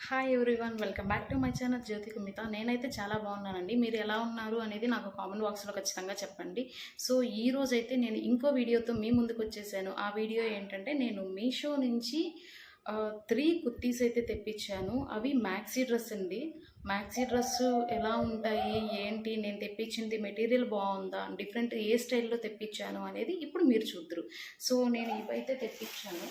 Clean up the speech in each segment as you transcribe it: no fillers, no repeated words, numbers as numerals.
Hi everyone, welcome back to my channel Jyothi Kumitha. నేనైతే చాలా బాగున్నానండి. మీరు ఎలా ఉన్నారు అనేది నాకు కామెంట్ బాక్స్లో ఖచ్చితంగా చెప్పండి. సో ఈ రోజైతే నేను ఇంకో వీడియోతో మీ ముందుకు వచ్చేసాను. ఆ వీడియో ఏంటంటే, నేను మీషో నుంచి 3 కుర్తీస్ అయితే తెప్పించాను. అవి మ్యాక్సీ డ్రెస్ అండి. మ్యాక్సీ డ్రెస్ ఎలా ఉంటాయి, ఏంటి, నేను తెప్పించింది మెటీరియల్ బాగుందా, డిఫరెంట్ ఏ స్టైల్లో తెప్పించాను అనేది ఇప్పుడు మీరు చూద్దరు. సో నేను ఇవైతే తెప్పించాను.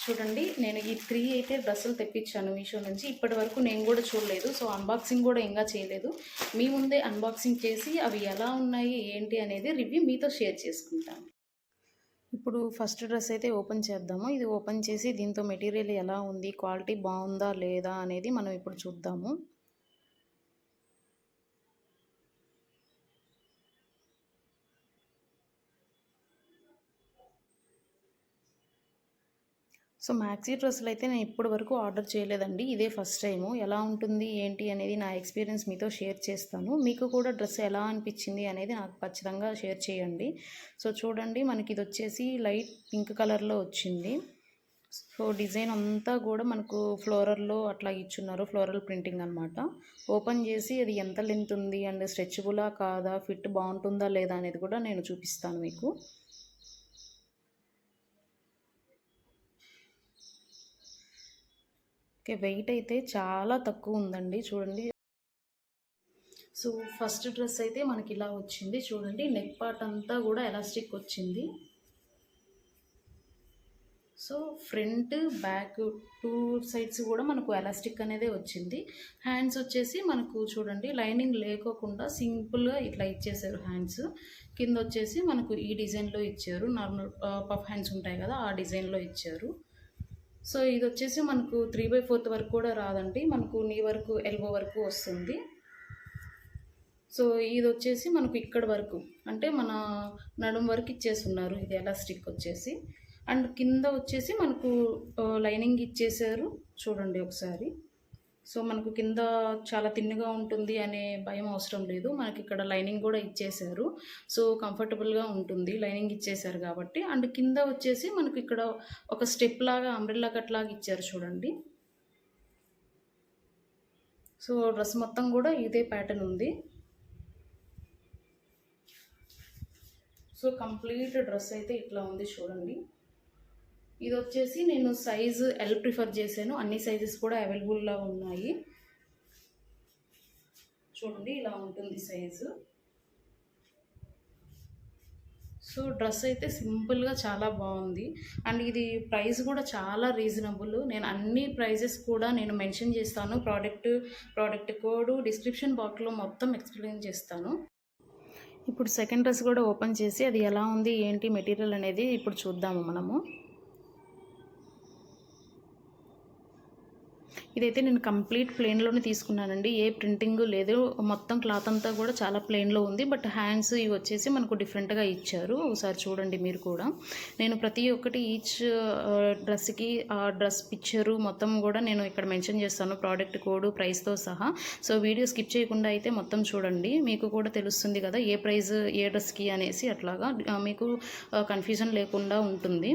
చూడండి, నేను ఈ 3 అయితే డ్రెస్సులు తెప్పించాను మీషో నుంచి. ఇప్పటి వరకు నేను కూడా చూడలేదు. సో అన్బాక్సింగ్ కూడా ఇంకా చేయలేదు. మీ ముందే అన్బాక్సింగ్ చేసి అవి ఎలా ఉన్నాయి ఏంటి అనేది రివ్యూ మీతో షేర్ చేసుకుంటాను. ఇప్పుడు ఫస్ట్ డ్రెస్ అయితే ఓపెన్ చేద్దాము. ఇది ఓపెన్ చేసి దీంతో మెటీరియల్ ఎలా ఉంది, క్వాలిటీ బాగుందా లేదా అనేది మనం ఇప్పుడు చూద్దాము. సో మ్యాక్సీ డ్రెస్సులు అయితే నేను ఇప్పటి వరకు ఆర్డర్ చేయలేదండి. ఇదే ఫస్ట్ టైము. ఎలా ఉంటుంది ఏంటి అనేది నా ఎక్స్పీరియన్స్ మీతో షేర్ చేస్తాను. మీకు కూడా డ్రెస్ ఎలా అనిపించింది అనేది నాకు ఖచ్చితంగా షేర్ చేయండి. సో చూడండి, మనకి ఇది వచ్చేసి లైట్ పింక్ కలర్లో వచ్చింది. సో డిజైన్ అంతా కూడా మనకు ఫ్లోరల్లో అట్లా ఇచ్చున్నారు. ఫ్లోరల్ ప్రింటింగ్ అనమాట. ఓపెన్ చేసి అది ఎంత లెంత్ ఉంది అండ్ స్ట్రెచబులా కాదా, ఫిట్ బాగుంటుందా లేదా అనేది కూడా నేను చూపిస్తాను మీకు. ఓకే, వెయిట్ అయితే చాలా తక్కువ ఉందండి. చూడండి. సో ఫస్ట్ డ్రెస్ అయితే మనకి ఇలా వచ్చింది. చూడండి, నెక్ పార్ట్ అంతా కూడా ఎలాస్టిక్ వచ్చింది. సో ఫ్రంట్ బ్యాక్ 2 సైడ్స్ కూడా మనకు ఎలాస్టిక్ అనేది వచ్చింది. హ్యాండ్స్ వచ్చేసి మనకు చూడండి, లైనింగ్ లేకోకుండా సింపుల్గా ఇట్లా ఇచ్చేసారు హ్యాండ్స్. కింద వచ్చేసి మనకు ఈ డిజైన్లో ఇచ్చారు. నార్మల్ పఫ్ హ్యాండ్స్ ఉంటాయి కదా, ఆ డిజైన్లో ఇచ్చారు. సో ఇది వచ్చేసి మనకు 3/4 వరకు కూడా రాదండి. మనకు నీ వరకు, ఎల్బో వరకు వస్తుంది. సో ఇది వచ్చేసి మనకు ఇక్కడ వరకు, అంటే మన నడుం వరకు ఇచ్చేస్తున్నారు. ఇది ఎలాస్టిక్ వచ్చేసి. అండ్ కింద వచ్చేసి మనకు లైనింగ్ ఇచ్చేసారు. చూడండి ఒకసారి. సో మనకు కింద చాలా తిన్నుగా ఉంటుంది అనే భయం అవసరం లేదు. మనకి ఇక్కడ లైనింగ్ కూడా ఇచ్చేసారు. సో కంఫర్టబుల్గా ఉంటుంది, లైనింగ్ ఇచ్చేసారు కాబట్టి. అండ్ కింద వచ్చేసి మనకు ఇక్కడ ఒక స్టెప్ లాగా, అంబ్రెల్లా కట్ లాగా ఇచ్చారు చూడండి. సో డ్రెస్ మొత్తం కూడా ఇదే ప్యాటర్న్ ఉంది. సో కంప్లీట్ డ్రెస్ అయితే ఇట్లా ఉంది చూడండి. ఇది వచ్చేసి నేను సైజు ఎల్ ప్రిఫర్ చేశాను. అన్ని సైజెస్ కూడా అవైలబుల్గా ఉన్నాయి. చూడండి, ఇలా ఉంటుంది సైజు. సో డ్రెస్ అయితే సింపుల్గా చాలా బాగుంది. అండ్ ఇది ప్రైస్ కూడా చాలా రీజనబుల్. నేను అన్ని ప్రైజెస్ కూడా నేను మెన్షన్ చేస్తాను. ప్రోడక్ట్ కోడ్ డిస్క్రిప్షన్ బాక్స్లో మొత్తం ఎక్స్ప్లెయిన్ చేస్తాను. ఇప్పుడు సెకండ్ డ్రెస్ కూడా ఓపెన్ చేసి అది ఎలా ఉంది ఏంటి మెటీరియల్ అనేది ఇప్పుడు చూద్దాము మనము. ఇదైతే నేను కంప్లీట్ ప్లెయిన్లోనే తీసుకున్నానండి. ఏ ప్రింటింగ్ లేదు. మొత్తం క్లాత్ అంతా కూడా చాలా ప్లెయిన్లో ఉంది. బట్ హ్యాండ్స్ ఇవి వచ్చేసి మనకు డిఫరెంట్గా ఇచ్చారు. ఒకసారి చూడండి మీరు కూడా. నేను ప్రతి ఒక్కటి ఈచ్ డ్రెస్కి ఆ డ్రెస్ పిక్చరు మొత్తం కూడా నేను ఇక్కడ మెన్షన్ చేస్తాను, ప్రోడక్ట్ కోడ్ ప్రైస్తో సహా. సో వీడియో స్కిప్ చేయకుండా అయితే మొత్తం చూడండి. మీకు కూడా తెలుస్తుంది కదా ఏ ప్రైస్ ఏ డ్రెస్కి అనేసి. అట్లాగా మీకు కన్ఫ్యూజన్ లేకుండా ఉంటుంది.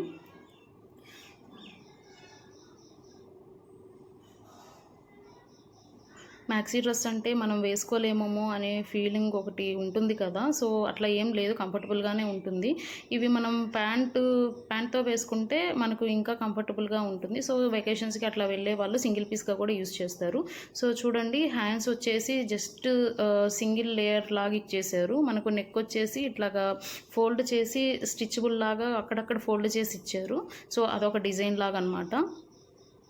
మ్యాక్సీ డ్రెస్ అంటే మనం వేసుకోలేమో అనే ఫీలింగ్ ఒకటి ఉంటుంది కదా. సో అట్లా ఏం లేదు, కంఫర్టబుల్గానే ఉంటుంది. ఇవి మనం ప్యాంట్తో వేసుకుంటే మనకు ఇంకా కంఫర్టబుల్గా ఉంటుంది. సో వెకేషన్స్కి అట్లా వెళ్ళే వాళ్ళు సింగిల్ పీస్గా కూడా యూజ్ చేస్తారు. సో చూడండి, హ్యాండ్స్ వచ్చేసి జస్ట్ సింగిల్ లేయర్ లాగా ఇచ్చేసారు. మనకు నెక్ వచ్చేసి ఇట్లాగా ఫోల్డ్ చేసి స్టిచబుల్ లాగా అక్కడక్కడ ఫోల్డ్ చేసి ఇచ్చారు. సో అదొక డిజైన్ లాగా అనమాట.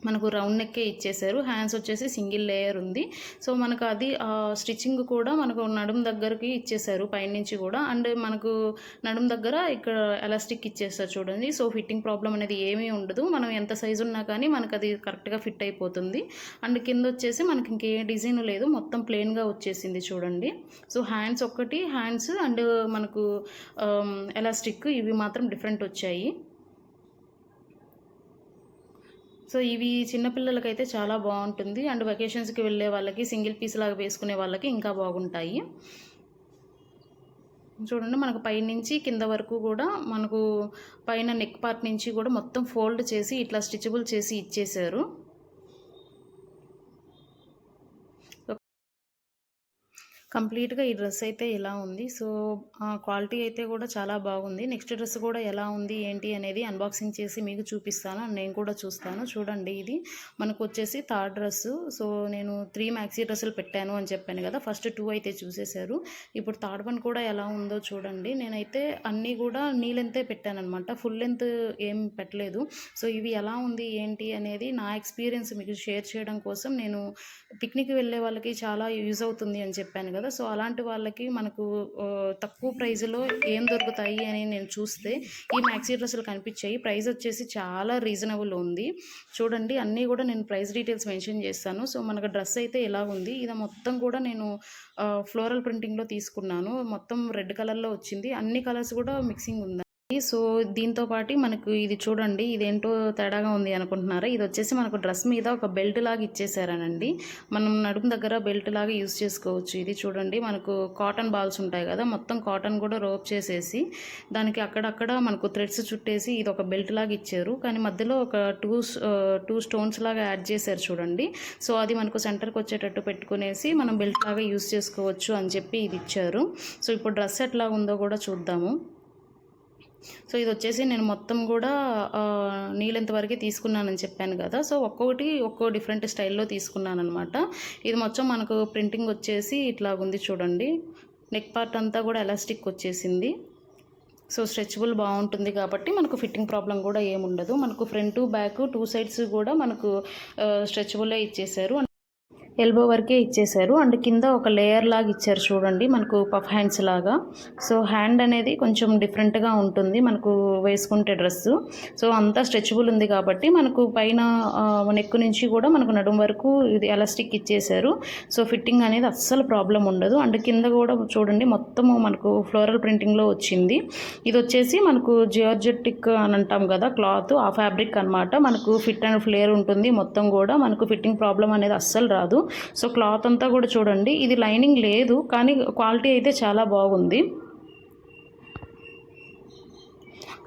మనకు రౌండ్ నెక్కే ఇచ్చేసారు. హ్యాండ్స్ వచ్చేసి సింగిల్ లేయర్ ఉంది. సో మనకు అది స్టిచ్చింగ్ కూడా మనకు నడుం దగ్గరికి ఇచ్చేసారు పైనుంచి కూడా. అండ్ మనకు నడుం దగ్గర ఇక్కడ ఎలాస్టిక్ ఇచ్చేస్తారు చూడండి. సో ఫిట్టింగ్ ప్రాబ్లం అనేది ఏమీ ఉండదు. మనం ఎంత సైజు ఉన్నా కానీ మనకు అది కరెక్ట్గా ఫిట్ అయిపోతుంది. అండ్ కింద వచ్చేసి మనకి ఇంకే డిజైన్ లేదు, మొత్తం ప్లెయిన్గా వచ్చేసింది చూడండి. సో హ్యాండ్స్ ఒక్కటి, హ్యాండ్స్ అండ్ మనకు ఎలాస్టిక్ ఇవి మాత్రం డిఫరెంట్ వచ్చాయి. సో ఇవి చిన్నపిల్లలకైతే చాలా బాగుంటుంది. అండ్ వెకేషన్స్కి వెళ్ళే వాళ్ళకి, సింగిల్ పీస్ లాగా వేసుకునే వాళ్ళకి ఇంకా బాగుంటాయి. చూడండి, మనకు పైనుంచి కింద వరకు కూడా మనకు పైన నెక్ పార్ట్ నుంచి కూడా మొత్తం ఫోల్డ్ చేసి ఇట్లా స్టిచబుల్ చేసి ఇచ్చేసారు. కంప్లీట్‌గా ఈ డ్రెస్ అయితే ఇలా ఉంది. సో, క్వాలిటీ అయితే కూడా చాలా బాగుంది. నెక్స్ట్ డ్రెస్ కూడా ఎలా ఉంది, ఏంటి అనేది అన్బాక్సింగ్ చేసి మీకు చూపిస్తాను. అండ్ నేను కూడా చూస్తాను. చూడండి ఇది మనకొచ్చేసి థర్డ్ డ్రెస్సు. సో, నేను 3 మ్యాక్సీ డ్రెస్సులు పెట్టాను అని చెప్పాను కదా! ఫస్ట్ 2 అయితే చూసేశారు. ఇప్పుడు థర్డ్ వన్ కూడా ఎలా ఉందో చూడండి. నేనైతే అన్నీ కూడా నీ లెంతే పెట్టాననమాట. ఫుల్ లెంత్ ఏం పెట్టలేదు. సో, ఇవి ఎలా ఉంది, ఏంటి అనేది నా ఎక్స్‌పీరియన్స్ మీకు షేర్ చేయడం కోసం నేను పిక్నిక్ వెళ్ళే వాళ్ళకి చాలా యూజ్ అవుతుంది అని చెప్పాను కదా! సో, అలాంటి వాళ్ళకి మనకు తక్కువ ప్రైజ్‌లో ఏం దొరుకుతాయి అని నేను చూస్తే ఈ మ్యాక్సీ డ్రెస్సులు కనిపించాయి. ప్రైస్ వచ్చేసి చాలా రీజనబుల్ ఉంది. చూడండి అన్నీ కూడా నేను ప్రైస్ డీటెయిల్స్ మెన్షన్ చేస్తాను. సో, మనకు డ్రెస్ అయితే ఇలా ఉంది. ఇది మొత్తం కూడా నేను ఫ్లోరల్ ప్రింటింగ్‌లో తీసుకున్నాను. మొత్తం రెడ్ కలర్‌లో వచ్చింది. అన్ని కలర్స్ కూడా మిక్సింగ్ ఉంది. సో, దీంతో పాటు మనకు ఇది చూడండి. ఇదేంటో తేడాగా ఉంది అనుకుంటున్నారా? ఇదొచ్చేసి మనకు డ్రెస్ మీద ఒక బెల్ట్ లాగా ఇచ్చేసారనండి. మనం నడుము దగ్గర బెల్ట్ లాగా యూజ్ చేసుకోవచ్చు. ఇది చూడండి మనకు కాటన్ బాల్స్ ఉంటాయి కదా! మొత్తం కాటన్ కూడా రోప్ చేసేసి దానికి అక్కడక్కడ మనకు థ్రెడ్స్ చుట్టేసి ఇదొక బెల్ట్ లాగా ఇచ్చారు. కానీ మధ్యలో ఒక 2 స్టోన్స్ లాగా యాడ్ చేశారు చూడండి. సో, అది మనకు సెంటర్‌కి వచ్చేటట్టు పెట్టుకునేసి మనం బెల్ట్ లాగా యూజ్ చేసుకోవచ్చు అని చెప్పి ఇది ఇచ్చారు. సో, ఇప్పుడు డ్రెస్ ఎట్లా ఉందో కూడా చూద్దాము. సో, ఇదొచ్చేసి నేను మొత్తం గూడా నీ లెంత్ వరకే తీసుకున్నానని చెప్పాను గదా! సో, ఒక్కొక్కటి ఒక్కో డిఫరెంట్ స్టైల్‌లో తీసుకున్నాననమాట. ఇది మొత్తం మనకు ప్రింటింగ్ వచ్చేసి ఇట్లాగుంది చూడండి. నెక్ పార్ట్ అంతా గూడా ఎలాస్టిక్ వచ్చేసింది. సో, స్ట్రెచబుల్ బావుంటుంది కాబట్టి మనకు ఫిట్టింగ్ ప్రాబ్లమ్ గూడా ఏముండదు. మనకు ఫ్రంటు, బ్యాకు 2 సైడ్స్ గూడా మనకు స్ట్రెచబులే ఇచ్చేశారు. ఎల్బో వరకే ఇచ్చేశారు. అండ్ కింద ఒక లేయర్ లాగా ఇచ్చారు చూడండి మనకు పఫ్ హ్యాండ్స్ లాగా. సో, హ్యాండ్ అనేది కొంచెం డిఫరెంట్‌గా ఉంటుంది మనకు వేసుకుంటే డ్రెస్సు. సో, అంతా స్ట్రెచబుల్ ఉంది కాబట్టి మనకు పైన నెక్ నుంచి కూడా మనకు నడుము వరకు ఇది ఎలాస్టిక్ ఇచ్చేశారు. సో, ఫిట్టింగ్ అనేది అస్సలు ప్రాబ్లమ్ ఉండదు. అండ్ కింద కూడా చూడండి మొత్తము మనకు ఫ్లోరల్ ప్రింటింగ్‌లో వచ్చింది. ఇదొచ్చేసి మనకు జియార్జెటిక్ అని అంటాం కదా! క్లాత్ ఆ ఫ్యాబ్రిక్ అనమాట. మనకు ఫిట్ అండ్ ఫ్లేర్ ఉంటుంది. మొత్తం కూడా మనకు ఫిట్టింగ్ ప్రాబ్లమ్ అనేది అస్సలు రాదు. సో, క్లాత్ అంతా కూడా చూడండి. ఇది లైనింగ్ లేదు కానీ క్వాలిటీ అయితే చాలా బాగుంది.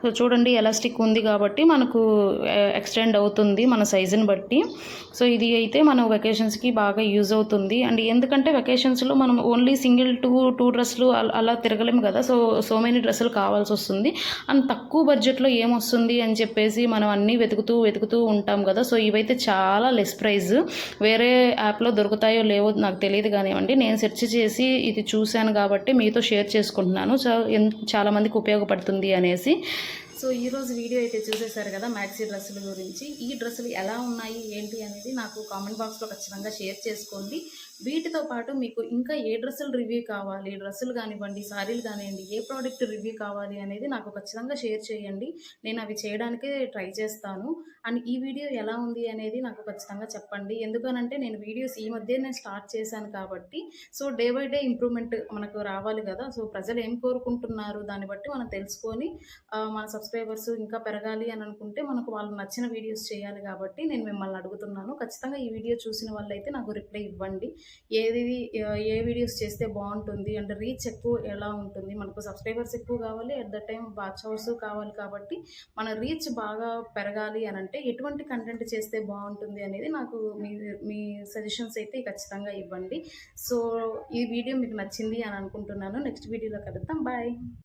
సో, చూడండి ఎలాస్టిక్ ఉంది కాబట్టి మనకు ఎక్స్టెండ్ అవుతుంది మన సైజుని బట్టి. సో, ఇది అయితే మనం వెకేషన్స్‌కి బాగా యూజ్ అవుతుంది. అండ్ ఎందుకంటే వెకేషన్స్‌లో మనం ఓన్లీ సింగిల్ 2 డ్రెస్సులు అలా తిరగలేము కదా! సో మెనీ డ్రెస్సులు కావాల్సొస్తుంది. అండ్ తక్కువ బడ్జెట్‌లో ఏమొస్తుంది అని చెప్పేసి మనం అన్నీ వెతుకుతూ ఉంటాం కదా! సో, ఇవైతే చాలా లెస్ ప్రైస్. వేరే యాప్‌లో దొరుకుతాయో లేవో నాకు తెలీదు కానివ్వండి. నేను సెర్చ్ చేసి ఇది చూశాను కాబట్టి మీతో షేర్ చేసుకుంటున్నాను. సో, చాలామందికి ఉపయోగపడుతుంది అనేసి. సో, ఈరోజు వీడియో అయితే చూసేశారు కదా మ్యాక్సీ డ్రెస్సుల గురించి. ఈ డ్రెస్సులు ఎలా ఉన్నాయి, ఏంటి అనేది నాకు కామెంట్ బాక్స్‌లో ఖచ్చితంగా షేర్ చేసుకోండి. వీటితో పాటు మీకు ఇంకా ఏ డ్రెస్సులు రివ్యూ కావాలి, డ్రెస్సులు కానివ్వండి, సారీలు కానివ్వండి, ఏ ప్రోడక్ట్ రివ్యూ కావాలి అనేది నాకు ఖచ్చితంగా షేర్ చేయండి. నేను అవి చేయడానికే ట్రై చేస్తాను. అండ్ ఈ వీడియో ఎలా ఉంది అనేది నాకు ఖచ్చితంగా చెప్పండి. ఎందుకనంటే నేను వీడియోస్ ఈ మధ్యనే స్టార్ట్ చేశాను కాబట్టి so, day by day improvement మనకు రావాలి కదా! సో, ప్రజలు ఏం కోరుకుంటున్నారు దాన్ని బట్టి మనం తెలుసుకొని మన సబ్స్క్రైబర్స్ ఇంకా పెరగాలి అని అనుకుంటే మనకు వాళ్ళకి నచ్చిన వీడియోస్ చేయాలి కాబట్టి నేను మిమ్మల్ని అడుగుతున్నాను. ఖచ్చితంగా ఈ వీడియో చూసిన వాళ్ళైతే నాకు రిప్లై ఇవ్వండి. ఏది ఏ వీడియోస్ చేస్తే బాగుంటుంది అంటే రీచ్ ఎక్కువ ఎలా ఉంటుంది, మనకు సబ్స్క్రైబర్స్ ఎక్కువ కావాలి, at the time watch hours కావాలి కాబట్టి మన రీచ్ బాగా పెరగాలి అని అంటే ఎటువంటి కంటెంట్ చేస్తే బాగుంటుంది అనేది నాకు మీ సజెషన్స్ అయితే ఖచ్చితంగా ఇవ్వండి. సో, ఈ వీడియో మీకు నచ్చింది అని అనుకుంటున్నాను. నెక్స్ట్ వీడియోలో కలుద్దాం. బాయ్.